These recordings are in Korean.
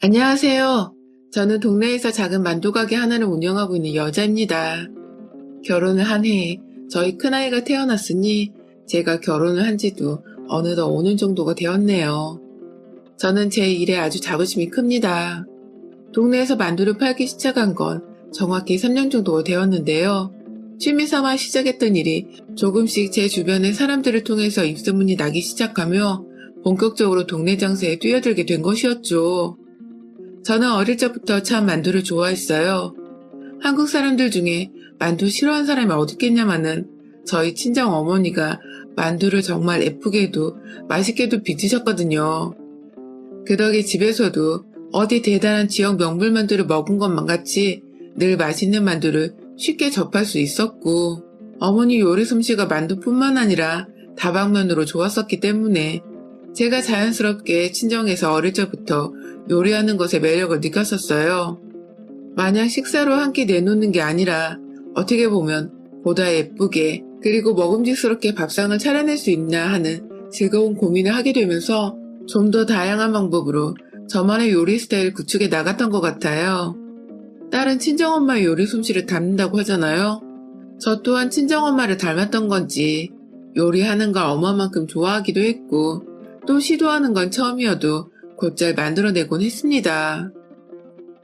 안녕하세요. 저는 동네에서 작은 만두가게 하나를 운영하고 있는 여자입니다. 결혼을 한 해에 저희 큰아이가 태어났으니 제가 결혼을 한 지도 어느덧 5년 정도가 되었네요. 저는 제 일에 아주 자부심이 큽니다. 동네에서 만두를 팔기 시작한 건 정확히 3년 정도가 되었는데요. 취미삼아 시작했던 일이 조금씩 제 주변의 사람들을 통해서 입소문이 나기 시작하며 본격적으로 동네 장사에 뛰어들게 된 것이었죠. 저는 어릴 적부터 참 만두를 좋아했어요. 한국 사람들 중에 만두 싫어하는 사람이 어디 있겠냐마는 저희 친정 어머니가 만두를 정말 예쁘게도 맛있게도 빚으셨거든요. 그 덕에 집에서도 어디 대단한 지역 명물 만두를 먹은 것만 같이 늘 맛있는 만두를 쉽게 접할 수 있었고, 어머니 요리 솜씨가 만두뿐만 아니라 다방면으로 좋았었기 때문에 제가 자연스럽게 친정에서 어릴 적부터 요리하는 것에 매력을 느꼈었어요. 마냥 식사로 한 끼 내놓는 게 아니라 어떻게 보면 보다 예쁘게 그리고 먹음직스럽게 밥상을 차려낼 수 있나 하는 즐거운 고민을 하게 되면서 좀 더 다양한 방법으로 저만의 요리 스타일을 구축해 나갔던 것 같아요. 딸은 친정엄마의 요리 솜씨를 닮는다고 하잖아요. 저 또한 친정엄마를 닮았던 건지 요리하는 걸 엄마만큼 좋아하기도 했고 또 시도하는 건 처음이어도 곧잘 만들어내곤 했습니다.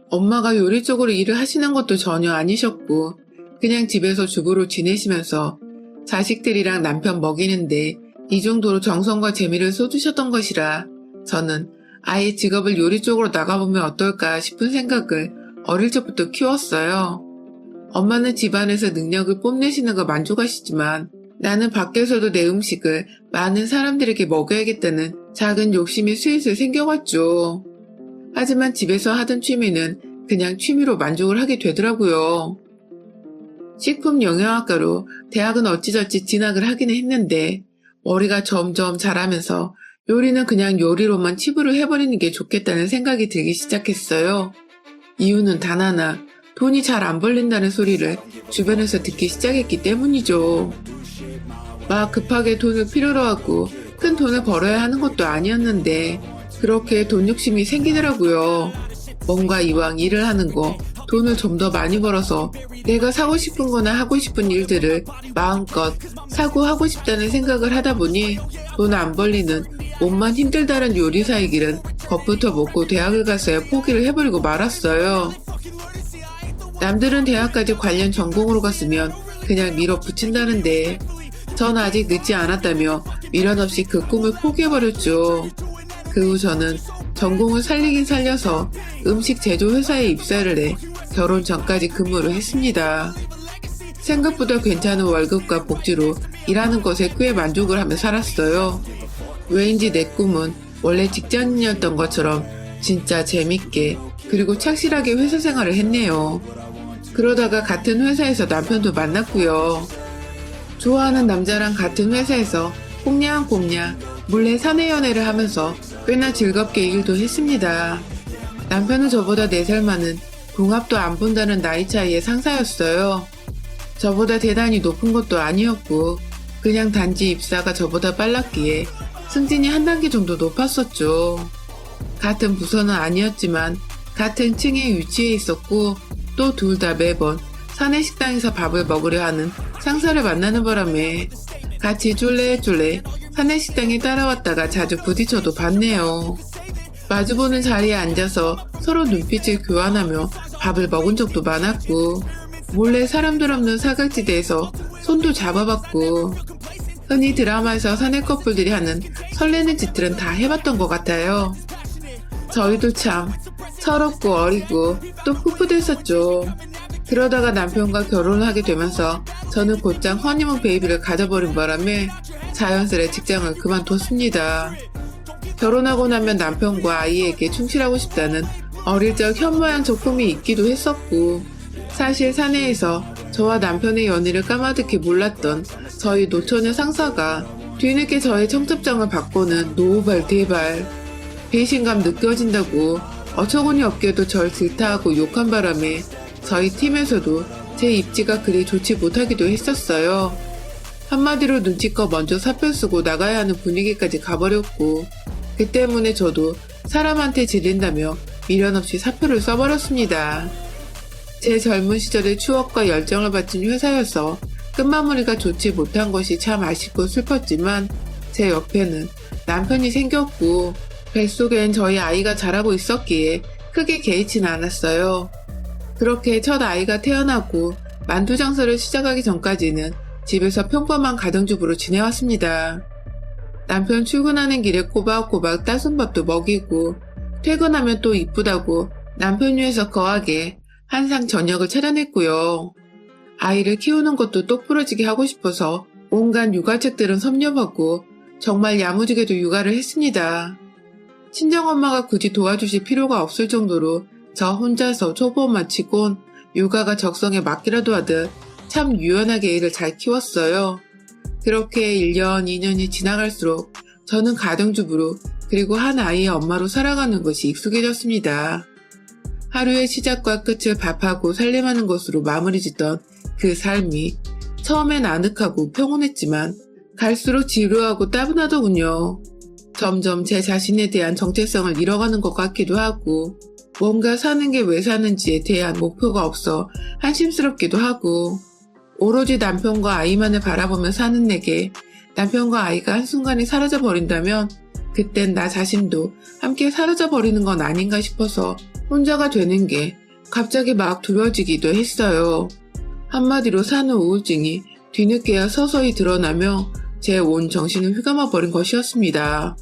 엄마가 요리 쪽으로 일을 하시는 것도 전혀 아니셨고 그냥 집에서 주부로 지내시면서 자식들이랑 남편 먹이는데 이 정도로 정성과 재미를 쏟으셨던 것이라 저는 아예 직업을 요리 쪽으로 나가보면 어떨까 싶은 생각을 어릴 적부터 키웠어요. 엄마는 집안에서 능력을 뽐내시는 거 만족하시지만 나는 밖에서도 내 음식을 많은 사람들에게 먹여야겠다는 작은 욕심이 슬슬 생겨왔죠. 하지만 집에서 하던 취미는 그냥 취미로 만족을 하게 되더라고요. 식품영양학과로 대학은 어찌저찌 진학을 하기는 했는데 머리가 점점 자라면서 요리는 그냥 요리로만 치부를 해버리는 게 좋겠다는 생각이 들기 시작했어요. 이유는 단 하나, 돈이 잘 안 벌린다는 소리를 주변에서 듣기 시작했기 때문이죠. 막 급하게 돈을 필요로 하고 큰 돈을 벌어야 하는 것도 아니었는데 그렇게 돈 욕심이 생기더라고요. 뭔가 이왕 일을 하는 거 돈을 좀 더 많이 벌어서 내가 사고 싶은 거나 하고 싶은 일들을 마음껏 사고 하고 싶다는 생각을 하다 보니 돈 안 벌리는 몸만 힘들다는 요리사의 길은 겁부터 먹고 대학을 가서야 포기를 해버리고 말았어요. 남들은 대학까지 관련 전공으로 갔으면 그냥 밀어붙인다는데 전 아직 늦지 않았다며 미련 없이 그 꿈을 포기해버렸죠. 그 후 저는 전공을 살리긴 살려서 음식 제조 회사에 입사를 해 결혼 전까지 근무를 했습니다. 생각보다 괜찮은 월급과 복지로 일하는 것에 꽤 만족을 하며 살았어요. 왜인지 내 꿈은 원래 직장인이었던 것처럼 진짜 재밌게 그리고 착실하게 회사 생활을 했네요. 그러다가 같은 회사에서 남편도 만났고요. 좋아하는 남자랑 같은 회사에서 꽁냥꽁냥 몰래 사내 연애를 하면서 꽤나 즐겁게 일도 했습니다. 남편은 저보다 4살 많은 궁합도 안 본다는 나이 차이의 상사였어요. 저보다 대단히 높은 것도 아니었고 그냥 단지 입사가 저보다 빨랐기에 승진이 한 단계 정도 높았었죠. 같은 부서는 아니었지만 같은 층에 위치해 있었고 또 둘 다 매번 사내 식당에서 밥을 먹으려 하는 상사를 만나는 바람에 같이 쫄래쫄래 사내 식당에 따라왔다가 자주 부딪혀도 봤네요. 마주보는 자리에 앉아서 서로 눈빛을 교환하며 밥을 먹은 적도 많았고 몰래 사람들 없는 사각지대에서 손도 잡아봤고 흔히 드라마에서 사내 커플들이 하는 설레는 짓들은 다 해봤던 것 같아요. 저희도 참 철없고 어리고 또 풋풋했었죠. 그러다가 남편과 결혼을 하게 되면서 저는 곧장 허니문 베이비를 가져버린 바람에 자연스레 직장을 그만뒀습니다. 결혼하고 나면 남편과 아이에게 충실하고 싶다는 어릴 적 현모양적 꿈이 있기도 했었고 사실 사내에서 저와 남편의 연애를 까마득히 몰랐던 저희 노처녀 상사가 뒤늦게 저의 청첩장을 받고는 노발 대발 배신감 느껴진다고 어처구니 없게도 절 질타하고 욕한 바람에 저희 팀에서도 제 입지가 그리 좋지 못하기도 했었어요. 한마디로 눈치껏 먼저 사표 쓰고 나가야 하는 분위기까지 가버렸고 그 때문에 저도 사람한테 질린다며 미련 없이 사표를 써버렸습니다. 제 젊은 시절의 추억과 열정을 바친 회사여서 끝마무리가 좋지 못한 것이 참 아쉽고 슬펐지만 제 옆에는 남편이 생겼고 뱃속엔 저희 아이가 자라고 있었기에 크게 개의치는 않았어요. 그렇게 첫 아이가 태어나고 만두 장사를 시작하기 전까지는 집에서 평범한 가정주부로 지내왔습니다. 남편 출근하는 길에 꼬박꼬박 따순 밥도 먹이고 퇴근하면 또 이쁘다고 남편 위해서 거하게 항상 저녁을 차려냈고요. 아이를 키우는 것도 똑부러지게 하고 싶어서 온갖 육아책들은 섭렵하고 정말 야무지게도 육아를 했습니다. 친정엄마가 굳이 도와주실 필요가 없을 정도로 저 혼자서 초보만 치곤 육아가 적성에 맞기라도 하듯 참 유연하게 애를 잘 키웠어요. 그렇게 1년, 2년이 지나갈수록 저는 가정주부로 그리고 한 아이의 엄마로 살아가는 것이 익숙해졌습니다. 하루의 시작과 끝을 밥하고 살림하는 것으로 마무리 짓던 그 삶이 처음엔 아늑하고 평온했지만 갈수록 지루하고 따분하더군요. 점점 제 자신에 대한 정체성을 잃어가는 것 같기도 하고 뭔가 사는 게 왜 사는지에 대한 목표가 없어 한심스럽기도 하고 오로지 남편과 아이만을 바라보며 사는 내게 남편과 아이가 한순간에 사라져버린다면 그땐 나 자신도 함께 사라져버리는 건 아닌가 싶어서 혼자가 되는 게 갑자기 막 두려워지기도 했어요. 한마디로 사는 우울증이 뒤늦게야 서서히 드러나며 제 온 정신을 휘감아 버린 것이었습니다.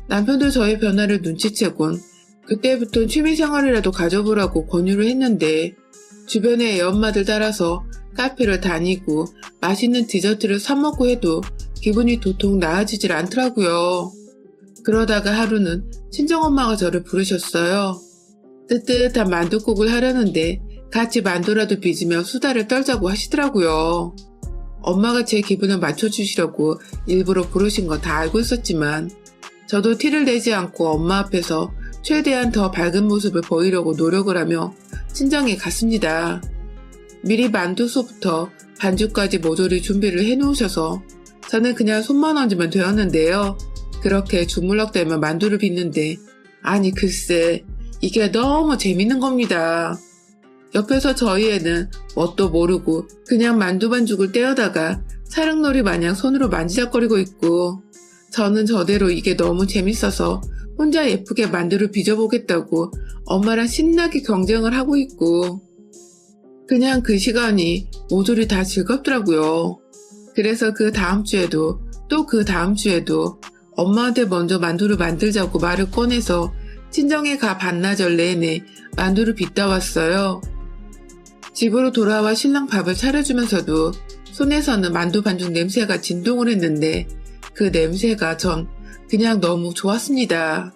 남편도 저의 변화를 눈치채곤 그때부터 취미생활이라도 가져보라고 권유를 했는데 주변의 애엄마들 따라서 카페를 다니고 맛있는 디저트를 사 먹고 해도 기분이 도통 나아지질 않더라고요. 그러다가 하루는 친정엄마가 저를 부르셨어요. 뜨뜻한 만둣국을 하려는데 같이 만두라도 빚으며 수다를 떨자고 하시더라고요. 엄마가 제 기분을 맞춰주시려고 일부러 부르신 건 다 알고 있었지만 저도 티를 내지 않고 엄마 앞에서 최대한 더 밝은 모습을 보이려고 노력을 하며 친정에 갔습니다. 미리 만두소부터 반죽까지 모조리 준비를 해놓으셔서 저는 그냥 손만 얹으면 되었는데요. 그렇게 주물럭대며 만두를 빚는데 아니 글쎄 이게 너무 재밌는 겁니다. 옆에서 저희 애는 뭣도 모르고 그냥 만두 반죽을 떼어다가 사랑놀이 마냥 손으로 만지작거리고 있고 저는 저대로 이게 너무 재밌어서 혼자 예쁘게 만두를 빚어보겠다고 엄마랑 신나게 경쟁을 하고 있고 그냥 그 시간이 모조리 다 즐겁더라고요. 그래서 그 다음 주에도 또 그 다음 주에도 엄마한테 먼저 만두를 만들자고 말을 꺼내서 친정에 가 반나절 내내 만두를 빚다 왔어요. 집으로 돌아와 신랑 밥을 차려주면서도 손에서는 만두 반죽 냄새가 진동을 했는데 그 냄새가 전 그냥 너무 좋았습니다.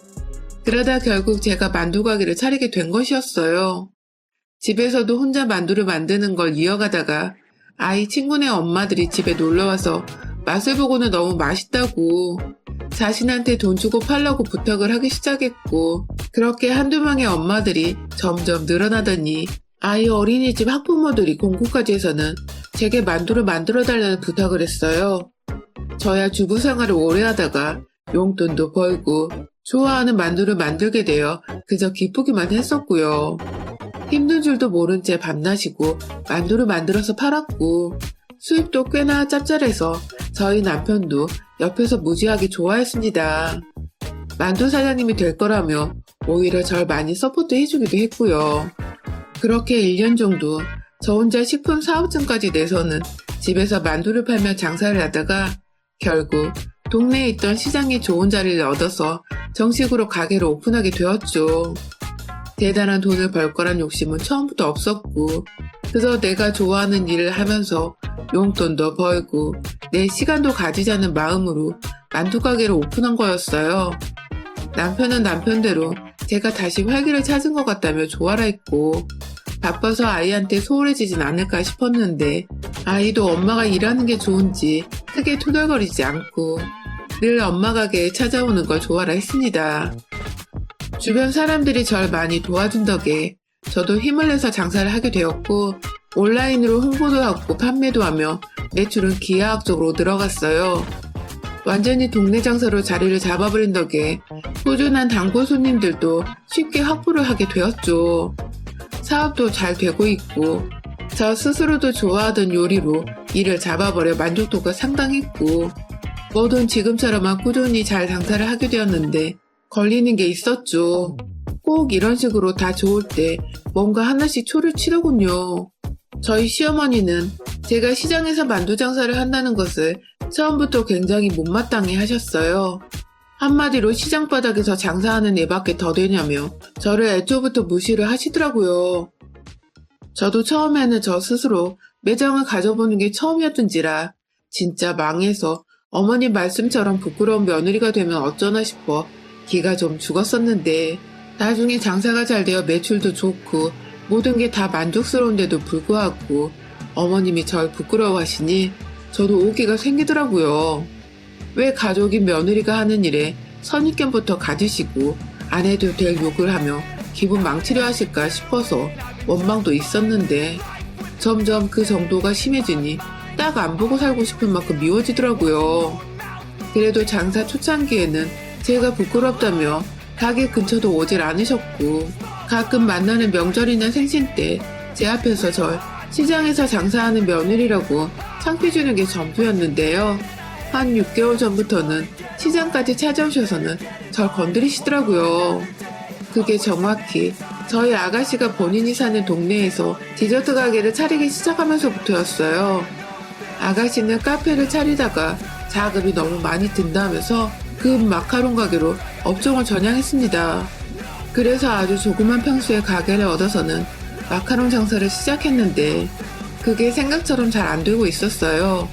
그러다 결국 제가 만두 가게를 차리게 된 것이었어요. 집에서도 혼자 만두를 만드는 걸 이어가다가 아이 친구네 엄마들이 집에 놀러와서 맛을 보고는 너무 맛있다고 자신한테 돈 주고 팔라고 부탁을 하기 시작했고 그렇게 한두 명의 엄마들이 점점 늘어나더니 아이 어린이집 학부모들이 공고까지 해서는 제게 만두를 만들어달라는 부탁을 했어요. 저야 주부 생활을 오래 하다가 용돈도 벌고 좋아하는 만두를 만들게 되어 그저 기쁘기만 했었고요. 힘든 줄도 모른 채 밤낮이고 만두를 만들어서 팔았고 수입도 꽤나 짭짤해서 저희 남편도 옆에서 무지하게 좋아했습니다. 만두 사장님이 될 거라며 오히려 절 많이 서포트 해주기도 했고요. 그렇게 1년 정도 저 혼자 식품 사업증까지 내서는 집에서 만두를 팔며 장사를 하다가 결국 동네에 있던 시장에 좋은 자리를 얻어서 정식으로 가게를 오픈하게 되었죠. 대단한 돈을 벌 거란 욕심은 처음부터 없었고 그저 내가 좋아하는 일을 하면서 용돈도 벌고 내 시간도 가지자는 마음으로 만두 가게를 오픈한 거였어요. 남편은 남편대로 제가 다시 활기를 찾은 것 같다며 좋아라 했고 바빠서 아이한테 소홀해지진 않을까 싶었는데 아이도 엄마가 일하는 게 좋은지 크게 투덜거리지 않고 늘 엄마 가게에 찾아오는 걸 좋아라 했습니다. 주변 사람들이 절 많이 도와준 덕에 저도 힘을 내서 장사를 하게 되었고 온라인으로 홍보도 하고 판매도 하며 매출은 기하학적으로 늘어갔어요. 완전히 동네 장사로 자리를 잡아버린 덕에 꾸준한 단골 손님들도 쉽게 확보를 하게 되었죠. 사업도 잘 되고 있고 저 스스로도 좋아하던 요리로 일을 잡아버려 만족도가 상당했고 뭐든 지금처럼만 꾸준히 잘 장사를 하게 되었는데 걸리는 게 있었죠. 꼭 이런 식으로 다 좋을 때 뭔가 하나씩 초를 치더군요. 저희 시어머니는 제가 시장에서 만두 장사를 한다는 것을 처음부터 굉장히 못마땅해 하셨어요. 한마디로 시장 바닥에서 장사하는 애밖에 더 되냐며 저를 애초부터 무시를 하시더라고요. 저도 처음에는 저 스스로 매장을 가져보는 게 처음이었던지라 진짜 망해서 어머니 말씀처럼 부끄러운 며느리가 되면 어쩌나 싶어 기가 좀 죽었었는데 나중에 장사가 잘 되어 매출도 좋고 모든 게 다 만족스러운데도 불구하고 어머님이 절 부끄러워하시니 저도 오기가 생기더라고요. 왜 가족인 며느리가 하는 일에 선입견부터 가지시고 안 해도 될 욕을 하며 기분 망치려 하실까 싶어서 원망도 있었는데 점점 그 정도가 심해지니 딱 안 보고 살고 싶은 만큼 미워지더라고요. 그래도 장사 초창기에는 제가 부끄럽다며 가게 근처도 오질 않으셨고 가끔 만나는 명절이나 생신 때 제 앞에서 절 시장에서 장사하는 며느리라고 창피주는 게 전부였는데요. 한 6개월 전부터는 시장까지 찾아오셔서는 절 건드리시더라고요. 그게 정확히 저희 아가씨가 본인이 사는 동네에서 디저트 가게를 차리기 시작하면서부터였어요. 아가씨는 카페를 차리다가 자금이 너무 많이 든다면서 그 마카롱 가게로 업종을 전향했습니다. 그래서 아주 조그만 평수의 가게를 얻어서는 마카롱 장사를 시작했는데 그게 생각처럼 잘 안 되고 있었어요.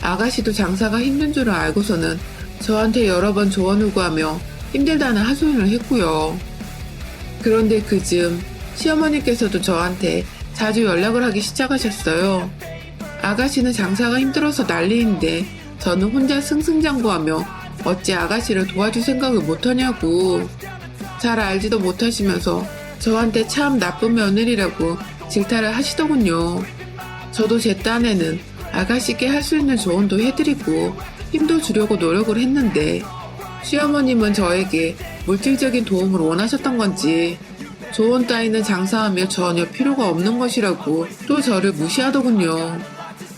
아가씨도 장사가 힘든 줄을 알고서는 저한테 여러 번 조언을 구하며 힘들다는 하소연을 했고요. 그런데 그즈음 시어머니께서도 저한테 자주 연락을 하기 시작하셨어요. 아가씨는 장사가 힘들어서 난리인데 저는 혼자 승승장구하며 어찌 아가씨를 도와줄 생각을 못하냐고 잘 알지도 못하시면서 저한테 참 나쁜 며느리라고 질타를 하시더군요. 저도 제 딴에는 아가씨께 할 수 있는 조언도 해드리고 힘도 주려고 노력을 했는데 시어머님은 저에게 물질적인 도움을 원하셨던 건지 조언 따위는 장사하며 전혀 필요가 없는 것이라고 또 저를 무시하더군요.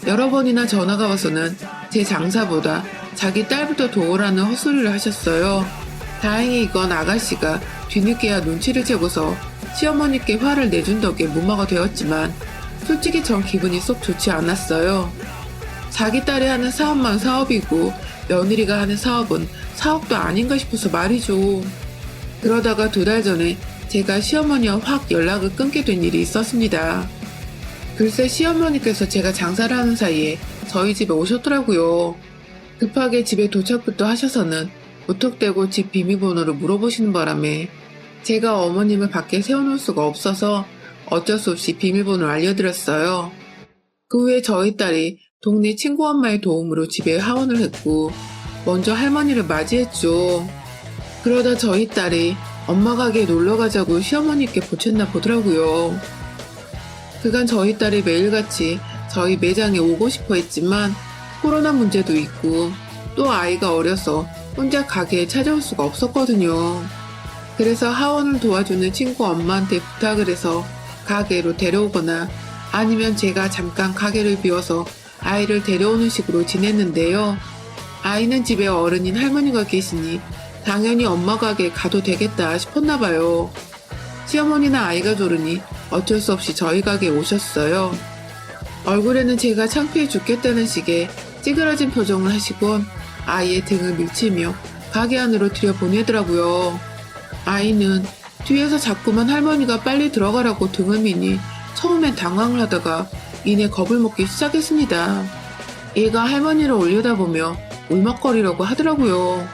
여러 번이나 전화가 와서는 제 장사보다 자기 딸부터 도우라는 헛소리를 하셨어요. 다행히 이건 아가씨가 뒤늦게야 눈치를 채고서 시어머니께 화를 내준 덕에 무마가 되었지만 솔직히 전 기분이 쏙 좋지 않았어요. 자기 딸이 하는 사업만 사업이고 며느리가 하는 사업은 사업도 아닌가 싶어서 말이죠. 그러다가 2달 전에 제가 시어머니와 확 연락을 끊게 된 일이 있었습니다. 글쎄 시어머니께서 제가 장사를 하는 사이에 저희 집에 오셨더라고요. 급하게 집에 도착부터 하셔서는 무턱대고 집 비밀번호를 물어보시는 바람에 제가 어머님을 밖에 세워놓을 수가 없어서 어쩔 수 없이 비밀번호를 알려드렸어요. 그 후에 저희 딸이 동네 친구 엄마의 도움으로 집에 하원을 했고 먼저 할머니를 맞이했죠. 그러다 저희 딸이 엄마 가게에 놀러가자고 시어머니께 보챘나 보더라고요. 그간 저희 딸이 매일같이 저희 매장에 오고 싶어 했지만 코로나 문제도 있고 또 아이가 어려서 혼자 가게에 찾아올 수가 없었거든요. 그래서 하원을 도와주는 친구 엄마한테 부탁을 해서 가게로 데려오거나 아니면 제가 잠깐 가게를 비워서 아이를 데려오는 식으로 지냈는데요. 아이는 집에 어른인 할머니가 계시니 당연히 엄마 가게에 가도 되겠다 싶었나 봐요. 시어머니나 아이가 조르니 어쩔 수 없이 저희 가게에 오셨어요. 얼굴에는 제가 창피해 죽겠다는 식의 찌그러진 표정을 하시곤 아이의 등을 밀치며 가게 안으로 들여보내더라고요. 아이는 뒤에서 자꾸만 할머니가 빨리 들어가라고 등을 미니 처음엔 당황을 하다가 이내 겁을 먹기 시작했습니다. 얘가 할머니를 올려다보며 울먹거리려고 하더라고요.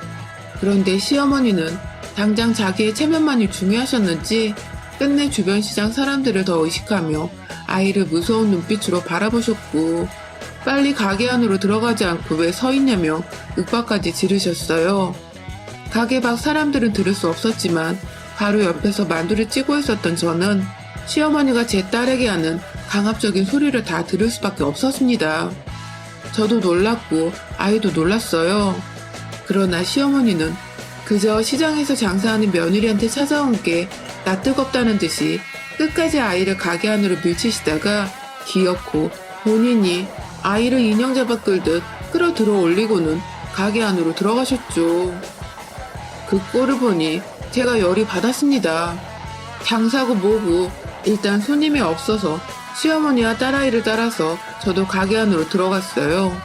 그런데 시어머니는 당장 자기의 체면만이 중요하셨는지 끝내 주변 시장 사람들을 더 의식하며 아이를 무서운 눈빛으로 바라보셨고 빨리 가게 안으로 들어가지 않고 왜 서 있냐며 윽박까지 지르셨어요. 가게 밖 사람들은 들을 수 없었지만 바로 옆에서 만두를 찌고 있었던 저는 시어머니가 제 딸에게 하는 강압적인 소리를 다 들을 수밖에 없었습니다. 저도 놀랐고 아이도 놀랐어요. 그러나 시어머니는 그저 시장에서 장사하는 며느리한테 찾아온 게 나 뜨겁다는 듯이 끝까지 아이를 가게 안으로 밀치시다가 기어코 본인이 아이를 인형 잡아 끌듯 끌어 들어 올리고는 가게 안으로 들어가셨죠. 그 꼴을 보니 제가 열이 받았습니다. 장사고 뭐고 일단 손님이 없어서 시어머니와 딸아이를 따라서 저도 가게 안으로 들어갔어요.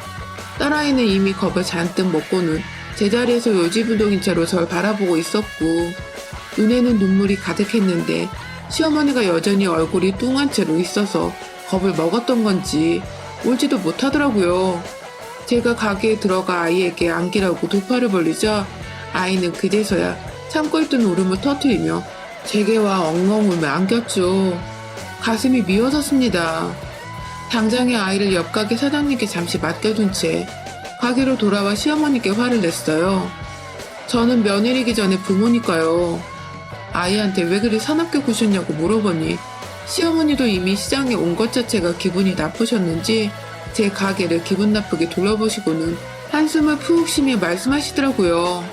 딸아이는 이미 겁을 잔뜩 먹고는 제자리에서 요지부동인 채로 절 바라보고 있었고 눈에는 눈물이 가득했는데 시어머니가 여전히 얼굴이 뚱한 채로 있어서 겁을 먹었던 건지 울지도 못하더라고요. 제가 가게에 들어가 아이에게 안기라고 두 팔을 벌리자 아이는 그제서야 참고 있던 울음을 터뜨리며 제게와 엉엉 울며 안겼죠. 가슴이 미어졌습니다. 당장에 아이를 옆 가게 사장님께 잠시 맡겨둔 채 가게로 돌아와 시어머니께 화를 냈어요. 저는 며느리기 전에 부모니까요. 아이한테 왜 그리 사납게 구셨냐고 물어보니 시어머니도 이미 시장에 온 것 자체가 기분이 나쁘셨는지 제 가게를 기분 나쁘게 둘러보시고는 한숨을 푹 쉬며 말씀하시더라고요.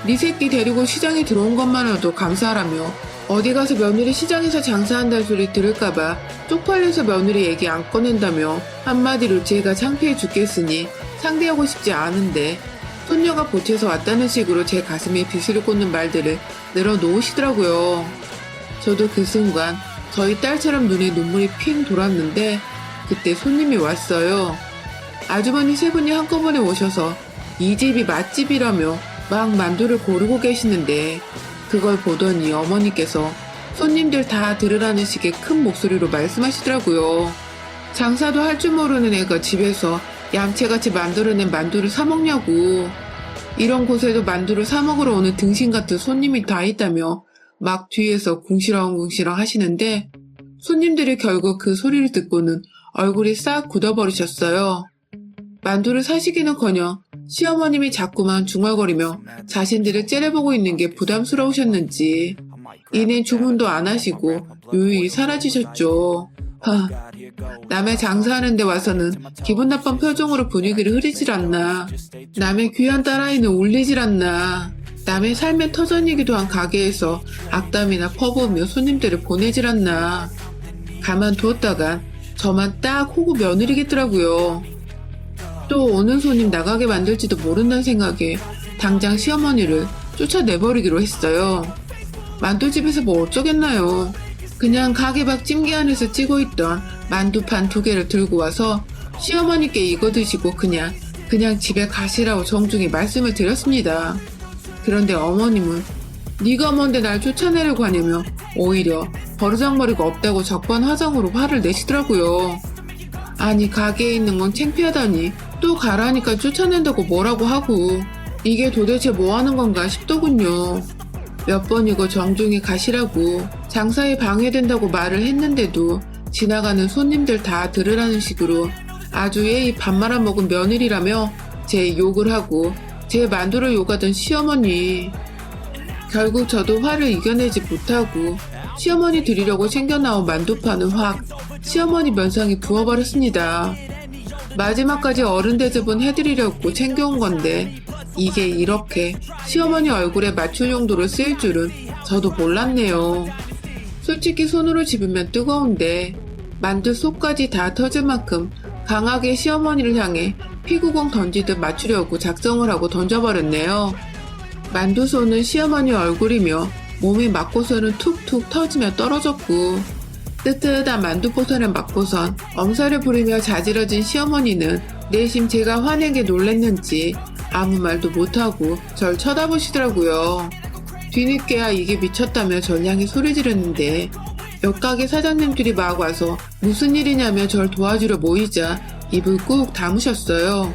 네 새끼 데리고 시장에 들어온 것만으로도 감사하라며 어디 가서 며느리 시장에서 장사한다는 소리 들을까봐 쪽팔려서 며느리 얘기 안 꺼낸다며 한마디로 제가 창피해 죽겠으니 상대하고 싶지 않은데 손녀가 보채서 왔다는 식으로 제 가슴에 비수를 꽂는 말들을 늘어놓으시더라고요. 저도 그 순간 저희 딸처럼 눈에 눈물이 핑 돌았는데 그때 손님이 왔어요. 아주머니 세 분이 한꺼번에 오셔서 이 집이 맛집이라며 막 만두를 고르고 계시는데 그걸 보더니 어머니께서 손님들 다 들으라는 식의 큰 목소리로 말씀하시더라고요. 장사도 할 줄 모르는 애가 집에서 얌체같이 만들어낸 만두를 사 먹냐고. 이런 곳에도 만두를 사 먹으러 오는 등신 같은 손님이 다 있다며 막 뒤에서 궁시렁궁시렁 하시는데 손님들이 결국 그 소리를 듣고는 얼굴이 싹 굳어버리셨어요. 만두를 사시기는커녕 시어머님이 자꾸만 중얼거리며 자신들을 째려보고 있는 게 부담스러우셨는지 이내 주문도 안 하시고 유유히 사라지셨죠. 남의 장사하는 데 와서는 기분 나쁜 표정으로 분위기를 흐리질 않나. 남의 귀한 딸아이는 울리질 않나. 남의 삶의 터전이기도 한 가게에서 악담이나 퍼부으며 손님들을 보내질 않나. 가만두었다간 저만 딱 호구 며느리겠더라고요. 또 오는 손님 나가게 만들지도 모른다는 생각에 당장 시어머니를 쫓아내버리기로 했어요. 만두집에서 뭐 어쩌겠나요. 그냥 가게 밖 찜기 안에서 찌고 있던 만두판 2개를 들고 와서 시어머니께 이거 드시고 그냥 집에 가시라고 정중히 말씀을 드렸습니다. 그런데 어머님은 네가 뭔데 날 쫓아내려고 하냐며 오히려 버르장머리가 없다고 적반하장으로 화를 내시더라고요. 아니 가게에 있는 건 창피하다니 또 가라니까 쫓아낸다고 뭐라고 하고 이게 도대체 뭐 하는 건가 싶더군요. 몇 번이고 정중히 가시라고 장사에 방해된다고 말을 했는데도 지나가는 손님들 다 들으라는 식으로 아주 예의 밥 말아먹은 며느리라며 제 욕을 하고 제 만두를 욕하던 시어머니. 결국 저도 화를 이겨내지 못하고 시어머니 드리려고 챙겨나온 만두판은 확 시어머니 면상에 부어버렸습니다. 마지막까지 어른 대접은 해드리려고 챙겨온 건데 이게 이렇게 시어머니 얼굴에 맞출 용도로 쓰일 줄은 저도 몰랐네요. 솔직히 손으로 집으면 뜨거운데 만두 속까지 다 터질 만큼 강하게 시어머니를 향해 피구공 던지듯 맞추려고 작정을 하고 던져버렸네요. 만두소는 시어머니 얼굴이며 몸에 맞고서는 툭툭 터지며 떨어졌고 뜨뜻한 만두포선을 맞고선 엄살을 부리며 자지러진 시어머니는 내심 제가 화내게 놀랬는지 아무 말도 못하고 절 쳐다보시더라고요. 뒤늦게야 이게 미쳤다며 절 향해 소리 지르는데 옆 가게 사장님들이 막 와서 무슨 일이냐며 절 도와주려 모이자 입을 꾹 다무셨어요.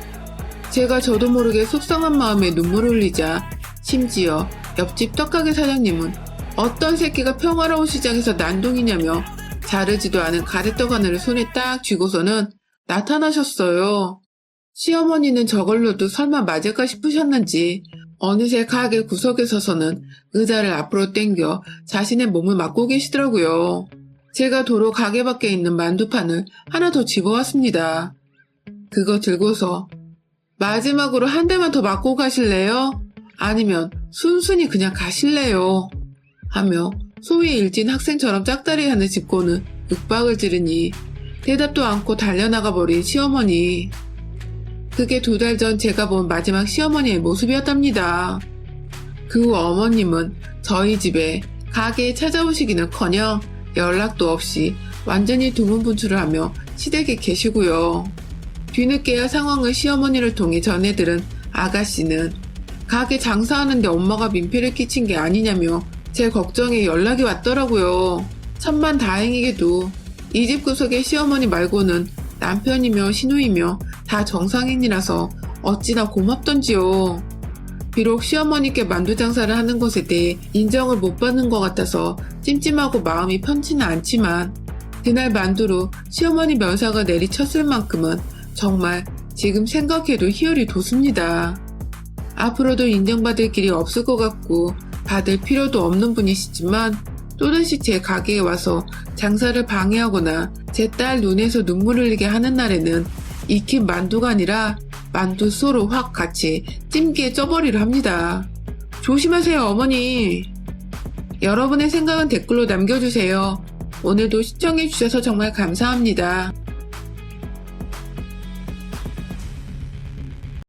제가 저도 모르게 속상한 마음에 눈물을 흘리자 심지어 옆집 떡가게 사장님은 어떤 새끼가 평화로운 시장에서 난동이냐며 자르지도 않은 가래떡 하나를 손에 딱 쥐고서는 나타나셨어요. 시어머니는 저걸로도 설마 맞을까 싶으셨는지 어느새 가게 구석에 서서는 의자를 앞으로 당겨 자신의 몸을 맞고 계시더라고요. 제가 도로 가게 밖에 있는 만두판을 하나 더 집어왔습니다. 그거 들고서 마지막으로 한 대만 더 맞고 가실래요? 아니면 순순히 그냥 가실래요? 하며 소위 일진 학생처럼 짝다리하는 직고는 윽박을 지르니 대답도 않고 달려나가 버린 시어머니. 그게 2달 전 제가 본 마지막 시어머니의 모습이었답니다. 그 후 어머님은 저희 집에 가게에 찾아오시기는커녕 연락도 없이 완전히 두문분출을 하며 시댁에 계시고요. 뒤늦게야 상황을 시어머니를 통해 전해 들은 아가씨는 가게 장사하는데 엄마가 민폐를 끼친 게 아니냐며 제 걱정에 연락이 왔더라고요. 천만 다행이게도 이 집 구석의 시어머니 말고는 남편이며 시누이며 다 정상인이라서 어찌나 고맙던지요. 비록 시어머니께 만두 장사를 하는 것에 대해 인정을 못 받는 것 같아서 찜찜하고 마음이 편치는 않지만 그날 만두로 시어머니 면사가 내리쳤을 만큼은 정말 지금 생각해도 희열이 돋습니다. 앞으로도 인정받을 길이 없을 것 같고 받을 필요도 없는 분이시지만 또다시 제 가게에 와서 장사를 방해하거나 제 딸 눈에서 눈물 흘리게 하는 날에는 익힌 만두가 아니라 만두 쏘로 확 같이 찜기에 쪄버리려 합니다. 조심하세요, 어머니. 여러분의 생각은 댓글로 남겨주세요. 오늘도 시청해주셔서 정말 감사합니다.